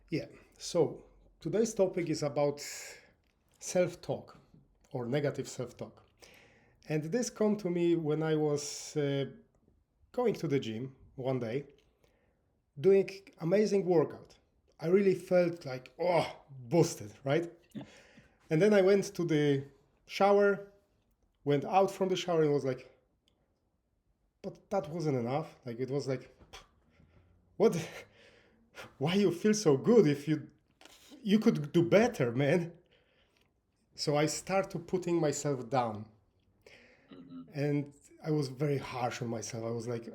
Yeah. So today's topic is about self-talk or negative self-talk. And this come to me when I was going to the gym one day, doing amazing workout. I really felt like, oh, boosted, right? And then I went to the shower, went out from the shower and was like, but that wasn't enough. Like it was like, what? Why you feel so good if you could do better, man? So I started putting myself down, Hmm. and I was very harsh on myself. I was like,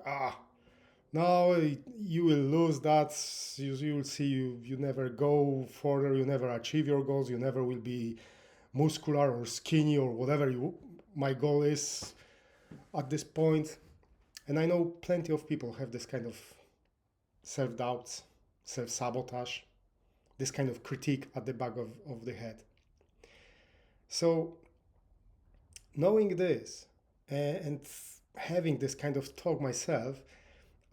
no, you will lose that. You will see you never go further. You never achieve your goals. You never will be muscular or skinny or whatever my goal is at this point. And I know plenty of people have this kind of self doubts, self sabotage, this kind of critique at the back of the head. So knowing this and having this kind of talk myself,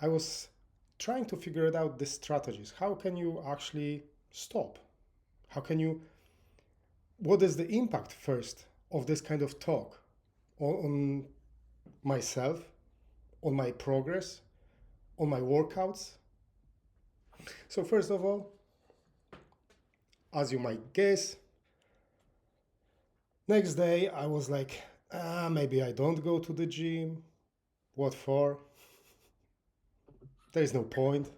I was trying to figure it out the strategies. How can you actually stop? How can you, what is the impact first of this kind of talk on myself, on my progress, on my workouts? So, first of all, as you might guess, next day I was like, maybe I don't go to the gym. What for? There is no point.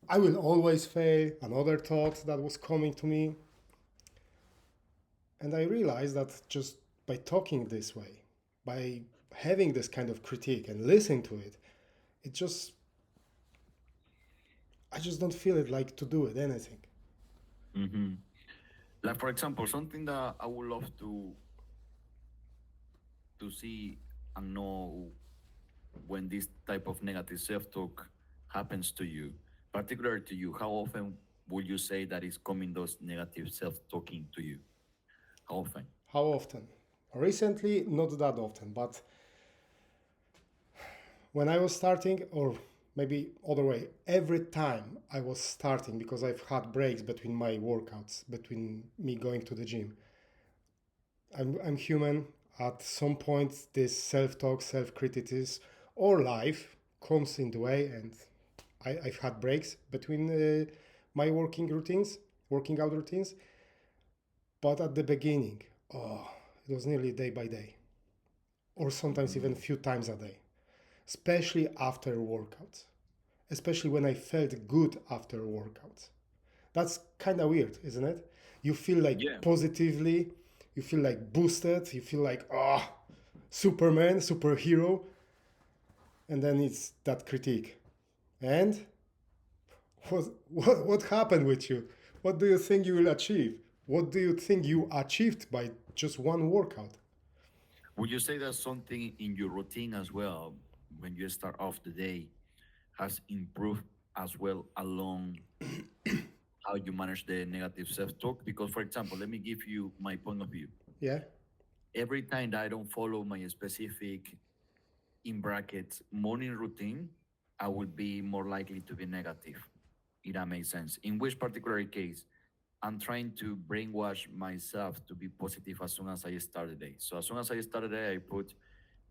I will always fail. Another thought that was coming to me. And I realized that just by talking this way, by having this kind of critique and listening to it, it just, I just don't feel it like to do it, anything. Hmm. Like for example, something that I would love to see and know when this type of negative self-talk happens to you, particularly to you, how often would you say that is coming those negative self-talking to you? How often? How often? Recently, not that often, but when I was starting, or maybe other way, every time I was starting, because I've had breaks between my workouts, between me going to the gym, I'm human. At some point, this self talk, self criticism, or life comes into way, and I've had breaks between my working out routines. But at the beginning, oh, it was nearly day by day, or sometimes even a Hmm. few times a day, especially after workouts, especially when I felt good after workouts. That's kind of weird, isn't it? You feel like Yeah. positively, you feel like boosted, you feel like, Superman, superhero, and then it's that critique. And what happened with you? What do you think you will achieve? What do you think you achieved by just one workout? Would you say that something in your routine as well, when you start off the day, has improved as well along how you manage the negative self-talk? Because, for example, let me give you my point of view. Yeah, Every time that I don't follow my specific, in brackets, morning routine, I will be more likely to be negative. If that makes sense. In which particular case, I'm trying to brainwash myself to be positive as soon as I start the day. So as soon as I start the day, I put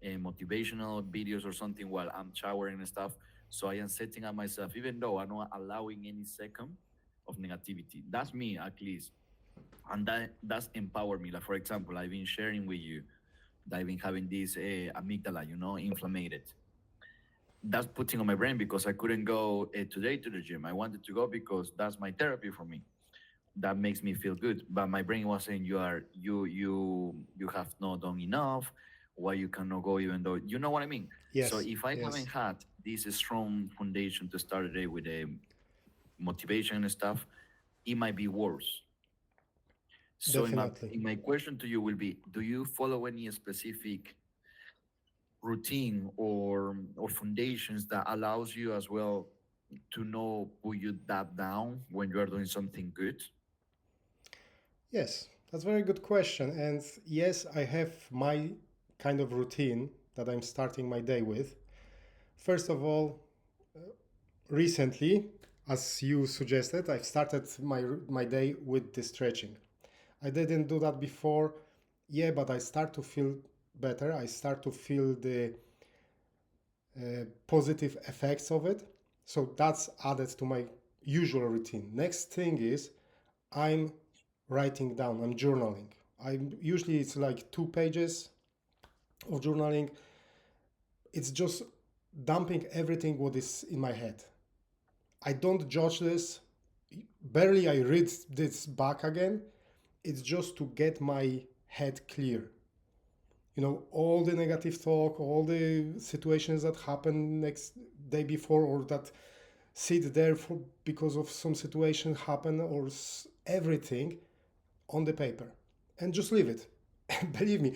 motivational videos or something while I'm showering and stuff. So I am setting up myself, even though I'm not allowing any second of negativity. That's me at least, and that does empower me. Like for example, I've been sharing with you that I've been having this amygdala, inflamed. That's putting on my brain because I couldn't go today to the gym. I wanted to go because that's my therapy for me. That makes me feel good. But my brain was saying you have not done enough. Why you cannot go even though you know what I mean. So yes, if I haven't yes, had this strong foundation to start the day with a motivation and stuff, it might be worse. So definitely. in my question to you will be: do you follow any specific routine or foundations that allows you as well to know put you that down when you are doing something good? Yes, that's a very good question. And yes, I have my kind of routine that I'm starting my day with. First of all, recently as you suggested, I've started my day with the stretching. I didn't do that before. Yeah, but I start to feel better. I start to feel the positive effects of it. So that's added to my usual routine. Next thing is I'm writing down, I'm journaling. I usually it's like 2 pages of journaling. It's just dumping everything what is in my head. I don't judge this. Barely I read this back again. It's just to get my head clear. All the negative talk, all the situations that happen next day before or that sit there for because of some situation happen or everything on the paper and just leave it. Believe me,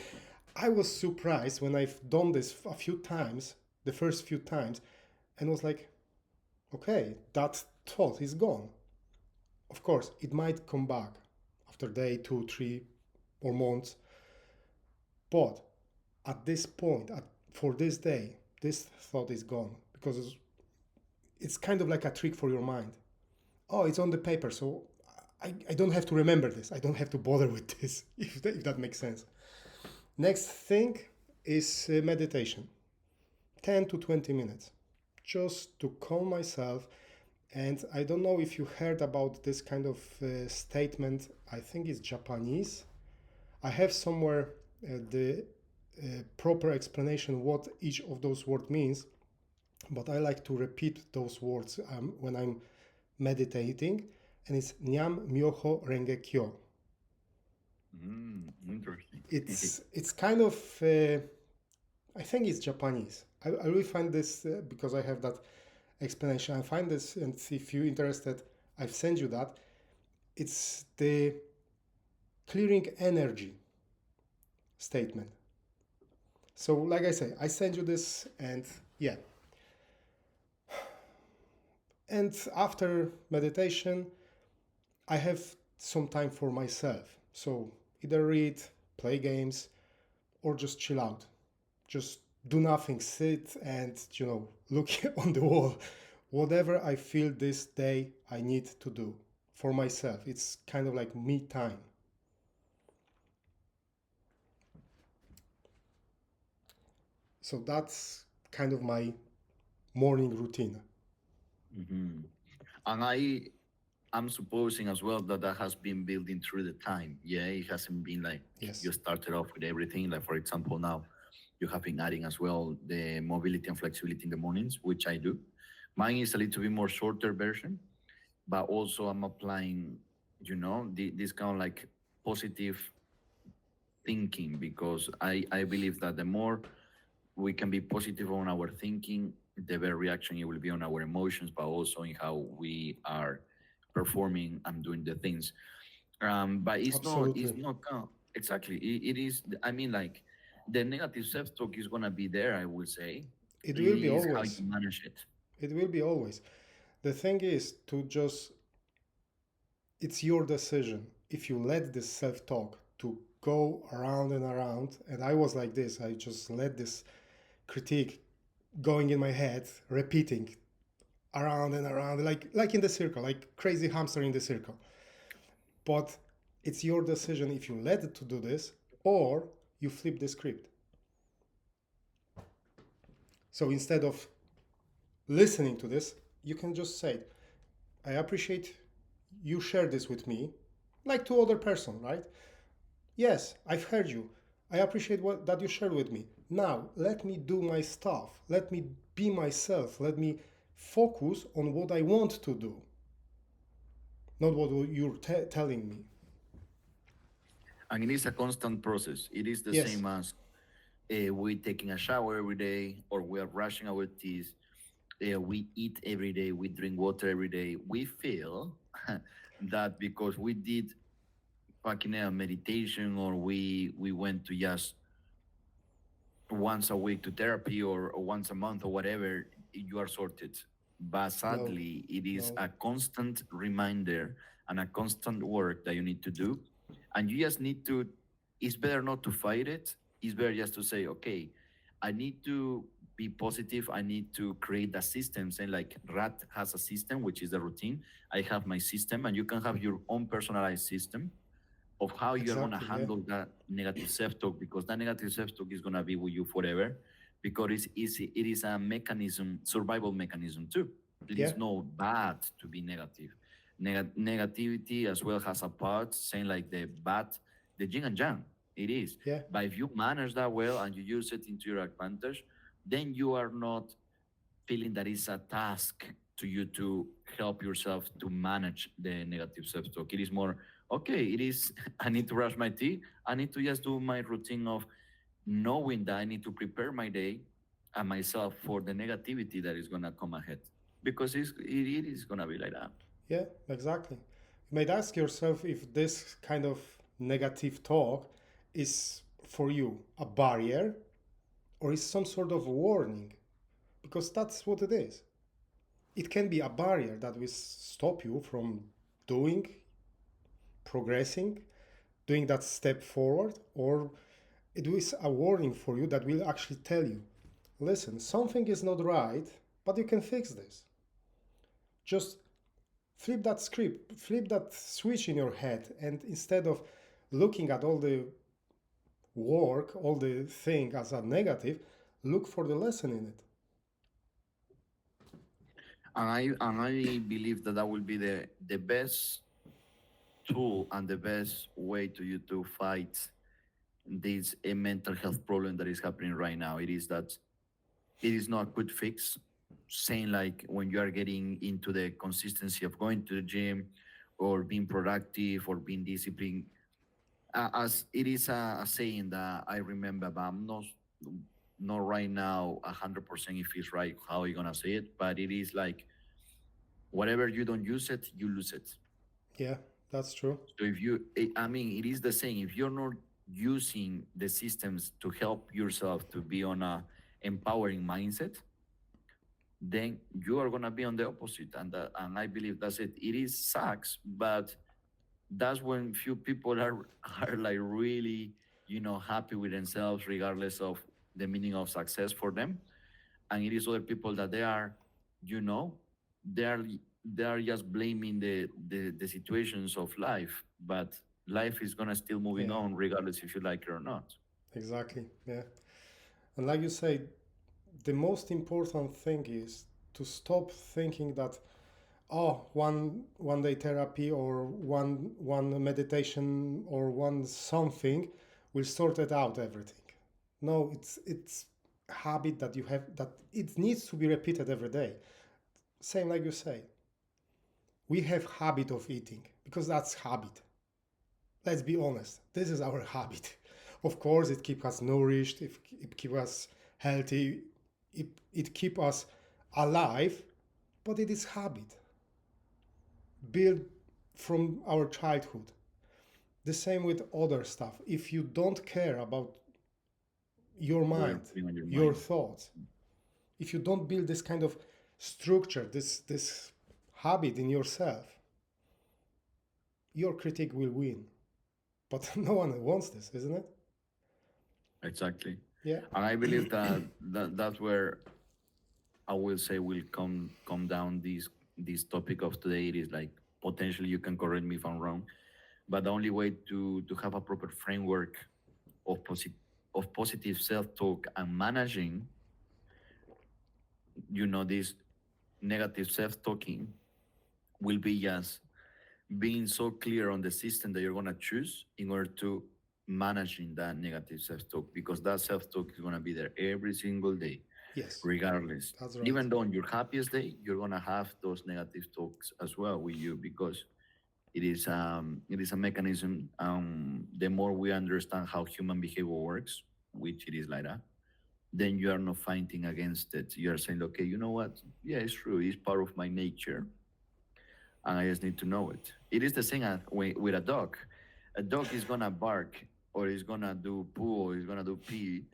I was surprised when I've done this a few times, the first few times, and was like, okay, that thought is gone. Of course, it might come back after day, 2, 3, or months, but at this point, for this day, this thought is gone because it's kind of like a trick for your mind. Oh, it's on the paper, so I don't have to remember this. I don't have to bother with this, if that makes sense. Next thing is meditation. 10 to 20 minutes just to calm myself. And I don't know if you heard about this kind of statement. I think it's Japanese. I have somewhere the proper explanation what each of those words means, but I like to repeat those words when I'm meditating, and it's Nyam Myoho Renge Kyo. Interesting. It's kind of I think it's Japanese. I really find this because I have that explanation. I find this, and if you're interested, I've sent you that. It's the clearing energy statement. So, like I say, I send you this, and yeah. And after meditation, I have some time for myself. So, either read, play games, or just chill out. Just do nothing, sit and, look on the wall. Whatever I feel this day I need to do for myself. It's kind of like me time. So that's kind of my morning routine. Hmm. And I'm supposing as well that that has been building through the time. Yeah, it hasn't been like Yes, you started off with everything. Like for example, now you have been adding as well the mobility and flexibility in the mornings, which I do. Mine is a little bit more shorter version, but also I'm applying, this kind of like positive thinking because I believe that the more we can be positive on our thinking, the better reaction it will be on our emotions, but also in how we are performing and doing the things. But it's absolutely. not exactly. It is. I mean, like the negative self-talk is gonna be there. I would say It it will be is how you always. manage it. It will be always. The thing is to just, it's your decision. If you let this self talk to go around and around, and I was like this, I just let this critique going in my head, repeating around and around, like in the circle, like crazy hamster in the circle. But it's your decision if you let it to do this or you flip the script. So instead of listening to this, you can just say, I appreciate you share this with me, like to other person, right? Yes, I've heard you. I appreciate that you shared with me. Now, let me do my stuff. Let me be myself. Let me focus on what I want to do, not what you're telling me. And it is a constant process. It is the Yes, same as we taking a shower every day, or we are brushing our teeth. We eat every day. We drink water every day. We feel that because we did fucking meditation, or we went to just once a week to therapy, or once a month or whatever, you are sorted. But no, sadly, it is no, a constant reminder and a constant work that you need to do. And you just need to, it's better not to fight it. It's better just to say, okay, I need to be positive, I need to create a system. Saying like Rat has a system, which is the routine. I have my system, and you can have your own personalized system of how you're gonna Exactly. Yeah. handle that negative self-talk, because that negative self-talk is gonna be with you forever, because it is a mechanism, survival mechanism too. It Yeah. is no bad to be negative. Negativity as well has a part, saying like the bad, the yin and yang. It is. Yeah. But if you manage that well and you use it into your advantage, then you are not feeling that it's a task to you to help yourself to manage the negative self-talk. It is more, okay, it is, I need to brush my teeth. I need to just do my routine of knowing that I need to prepare my day and myself for the negativity that is going to come ahead. Because it is going to be like that. Yeah. Exactly. You might ask yourself if this kind of negative talk is for you a barrier or is some sort of warning, because that's what it is. It can be a barrier that will stop you from doing, progressing, doing that step forward, or it is a warning for you that will actually tell you, listen, something is not right, but you can fix this. Just flip that script, flip that switch in your head, and instead of looking at all the work, all the thing as a negative, look for the lesson in it. And I believe that that will be the best tool and the best way to you to fight this mental health problem that is happening right now. It is that it is not a quick fix. Saying like when you are getting into the consistency of going to the gym or being productive or being disciplined, as it is a saying that I remember, but I'm not right now 100% if it's right how you gonna say it, but it is like whatever you don't use it, you lose it. Yeah, that's true. So I mean, it is the same. If you're not using the systems to help yourself to be on a empowering mindset, then you are gonna be on the opposite, and I believe that's it. It is sucks, but that's when few people are like really happy with themselves, regardless of the meaning of success for them. And it is other people that they are, you know, they are they are just blaming the situations of life, but life is gonna still moving Yeah, on regardless if you like it or not. exactly. Yeah. And like you say, the most important thing is to stop thinking that, oh, one day therapy or one meditation or one something will sort it out everything. No, it's habit that you have, that it needs to be repeated every day. Same like you say, we have habit of eating because that's habit. Let's be honest, this is our habit. Of course it keeps us nourished, it keeps us healthy, it keeps us alive, but it is habit built from our childhood. The same with other stuff. If you don't care about your What you're mind, putting on your your mind. thoughts, if you don't build this kind of structure, this habit in yourself, your critique will win. But no one wants this, isn't it? Exactly. Yeah. And I believe that's where I will say will come down this topic of today. It is like potentially you can correct me if I'm wrong, but the only way to have a proper framework of positive self talk and managing, this negative self talking will be just being so clear on the system that you're gonna choose in order to managing that negative self talk, because that self talk is gonna be there every single day Yes, regardless. that's right. Even though on your happiest day, you're gonna have those negative talks as well with you, because it is a mechanism. The more we understand how human behavior works, which it is like that, then you are not fighting against it. You are saying, okay, you know what? Yeah, it's true. It's part of my nature, and I just need to know it. It is the same as with a dog. A dog is gonna bark, or is gonna do poo, or is gonna do pee,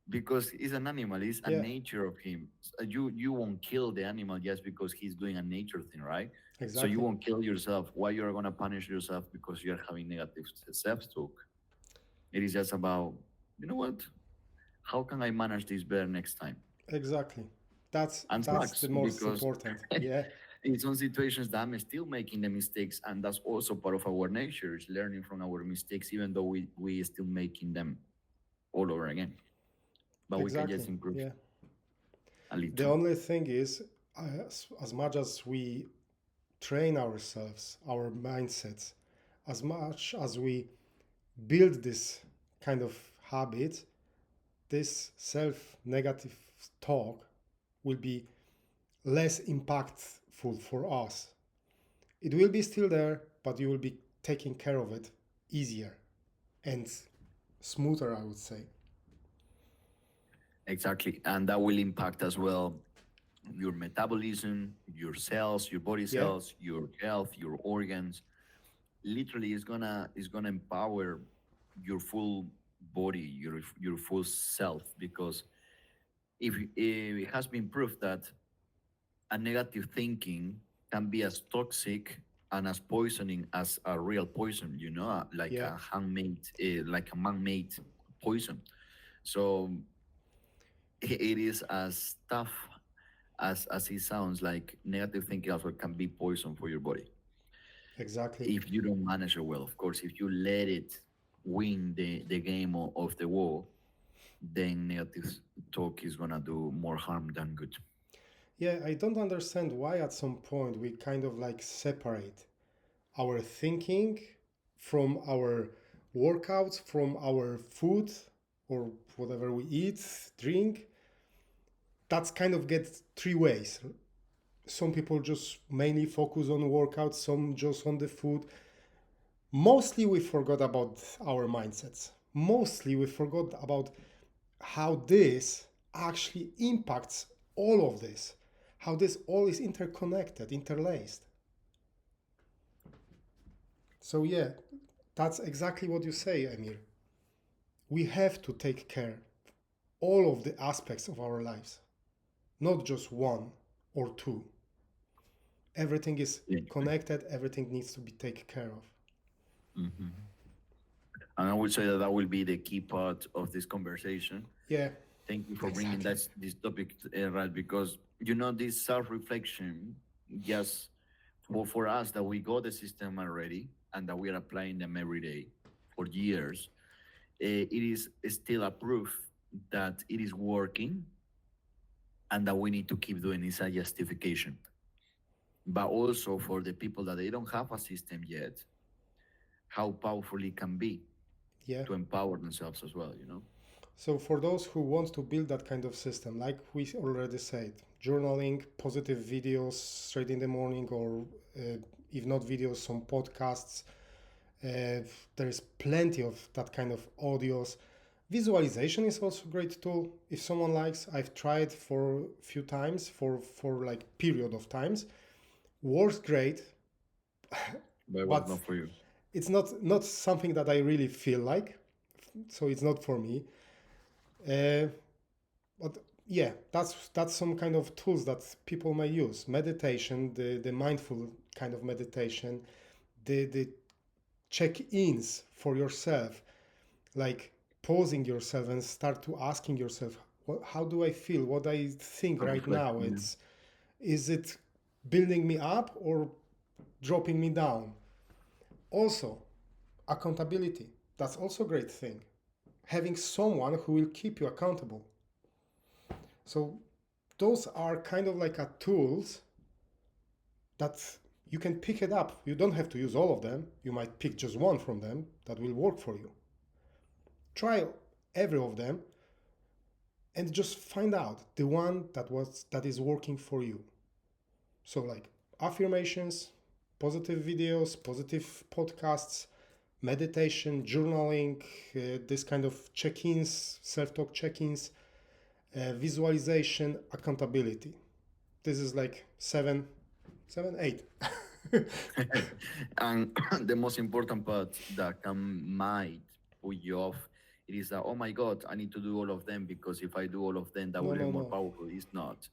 because he's an animal. It's a Yeah, nature of him. You won't kill the animal just because he's doing a nature thing, right? So you exactly. won't kill yourself. Why you're gonna punish yourself because you're having negative self-talk? It is just about, you know what? How can I manage this better next time? Exactly. That's and that's the sucks most because important. Yeah, in some situations that I'm still making the mistakes, and that's also part of our nature is learning from our mistakes, even though we still making them all over again. But we can exactly. just improve Yeah. a The little. only thing is, as much as we train ourselves, our mindsets, as much as we build this kind of habit, this self negative talk will be less impactful for us. It will be still there, but you will be taking care of it easier and smoother, I would say. Exactly, and that will impact as well your metabolism, your cells, your body Yeah, cells, your health, your organs. Literally, it's gonna empower your full body, your full self, because if it has been proved that a negative thinking can be as toxic and as poisoning as a real poison, like yeah, a handmade, like a man-made poison. So it is as tough as it sounds. Like negative thinking also can be poison for your body exactly. if you don't manage it well. Of course, if you let it win the game of the war, then negative talk is gonna do more harm than good. Yeah, I don't understand why at some point we kind of like separate our thinking from our workouts, from our food or whatever we eat, drink. That's kind of gets three ways. Some people just mainly focus on workouts, some just on the food. Mostly we forgot about our mindsets. Mostly we forgot about how this actually impacts all of this, how this all is interconnected, interlaced. So, yeah, that's exactly what you say, Amir. We have to take care all of the aspects of our lives, not just one or two. Everything is Yeah. connected, everything needs to be taken care of. Mhm. And I would say that that will be the key part of this conversation. Yeah, Thank you for bringing exactly. this topic, right? Because this self-reflection, just for us that we got the system already and that we are applying them every day for years, it is still a proof that it is working and that we need to keep doing. It's a justification. But also for the people that they don't have a system yet, how powerful it can be Yeah. to empower themselves as well. So, for those who want to build that kind of system, like we already said, journaling, positive videos straight in the morning, or if not videos, some podcasts. There is plenty of that kind of audios. Visualization is also a great tool if someone likes. I've tried for a few times for like period of times. Works great, But it was but not for you. it's not something that I really feel like. So it's not for me. Uh, but yeah, that's some kind of tools that people may use. Meditation, the mindful kind of meditation, the check-ins for yourself, like pausing yourself and start to asking yourself, how do I feel? What I think right now? Reflection. Yeah. Is it building me up or dropping me down? Also, accountability. That's also a great thing. Having someone who will keep you accountable. So those are kind of like a tools that you can pick it up. You don't have to use all of them. You might pick just one from them that will work for you. Try every of them and just find out the one that is working for you. So like affirmations, positive videos, positive podcasts, meditation, journaling, this kind of check-ins, self-talk check-ins, visualization, accountability. This is like seven, eight. And the most important part that might put you off, it is that, oh my God, I need to do all of them because if I do all of them, that No, will be no, more no. powerful. It's not.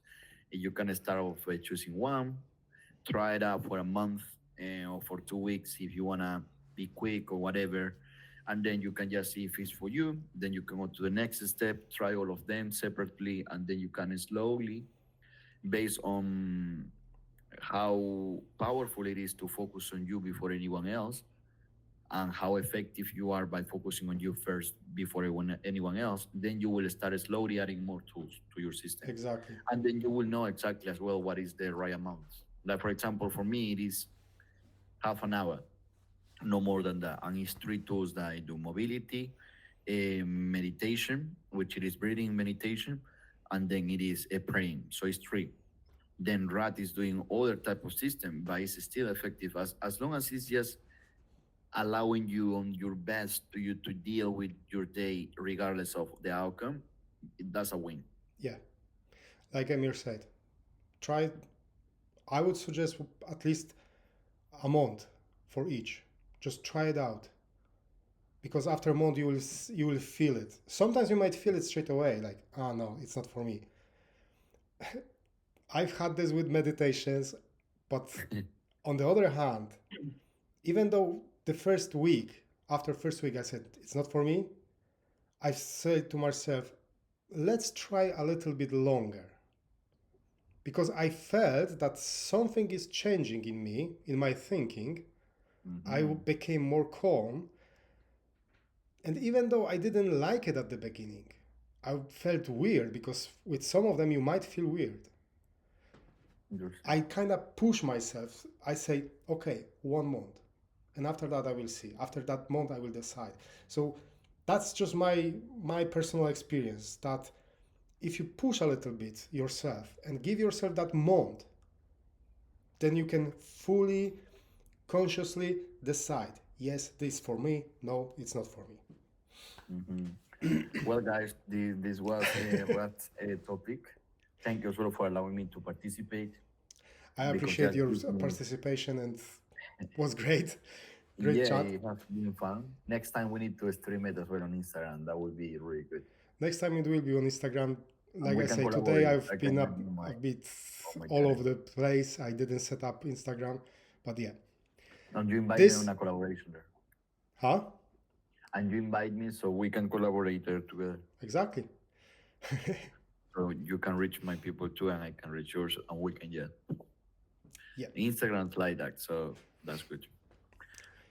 You can start off by choosing one, try it out for a month, or for 2 weeks if you want to be quick or whatever, and then you can just see if it's for you. Then you can go to the next step, try all of them separately, and then you can slowly, based on how powerful it is to focus on you before anyone else, and how effective you are by focusing on you first before anyone else, then you will start slowly adding more tools to your system. Exactly. And then you will know exactly as well what is the right amount. Like, for example, for me, it is half an hour, no more than that. And it's three tools that I do: mobility, meditation, which it is breathing meditation, and then it is a praying. So it's three. Then rat is doing other type of system, but it's still effective as long as it's just allowing you on your best to you to deal with your day regardless of the outcome. That's a win. Yeah. Like Emir said, try. I would suggest at least a month for each. Just try it out, because after a month you will feel it. Sometimes you might feel it straight away, like, oh no, it's not for me. I've had this with meditations, but on the other hand, even though the first week, after first week, I said it's not for me, I said to myself, let's try a little bit longer, because I felt that something is changing in me, in my thinking. I became more calm. And even though I didn't like it at the beginning, I felt weird, because with some of them you might feel weird. I kind of push myself. I say, okay, 1 month. And after that, I will see. After that month, I will decide. So that's just my personal experience, that if you push a little bit yourself and give yourself that month, then you can fully, consciously decide, yes, this is for me. No, it's not for me. Well, guys, this was a rat topic. Thank you as well for allowing me to participate. I Because appreciate that your gives me, participation, and it was great. Great yeah, chat. it has been fun. Next time we need to stream it as well on Instagram. That would be really good. Next time it will be on Instagram. And Like we I can say, today collaborate. I've I been can up add you a bit on my all channel. over the place. I didn't set up Instagram, but yeah. And you invite me on This, a collaboration there. huh? And you invite me so we can collaborate there together. Exactly. So you can reach my people too, and I can reach yours, and we can, yeah. Yeah. Instagram's like that, so that's good.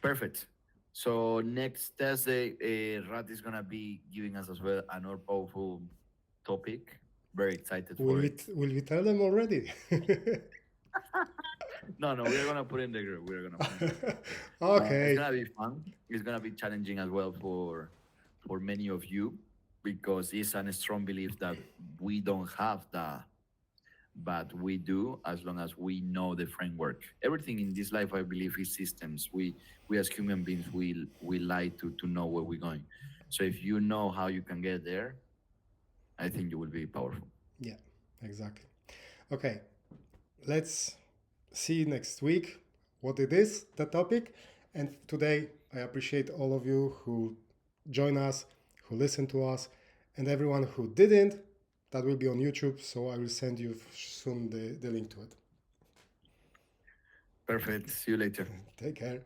Perfect. So next Thursday, Rat is gonna be giving us as well another powerful topic. Very excited for it. Will we tell them already? No, we're gonna put in the group. We're gonna put in the group. It's Okay. gonna be fun. It's gonna be challenging as well for many of you, because it's a strong belief that we don't have that, but we do as long as we know the framework. Everything in this life, I believe, is systems. We as human beings, we like to know where we're going. So if you know how you can get there, I think you will be powerful. Yeah, exactly. Okay. Let's see next week what it is, the topic. And today, I appreciate all of you who join us, who listen to us, and everyone who didn't. That will be on YouTube, so I will send you soon the link to it. Perfect. See you later. Take care.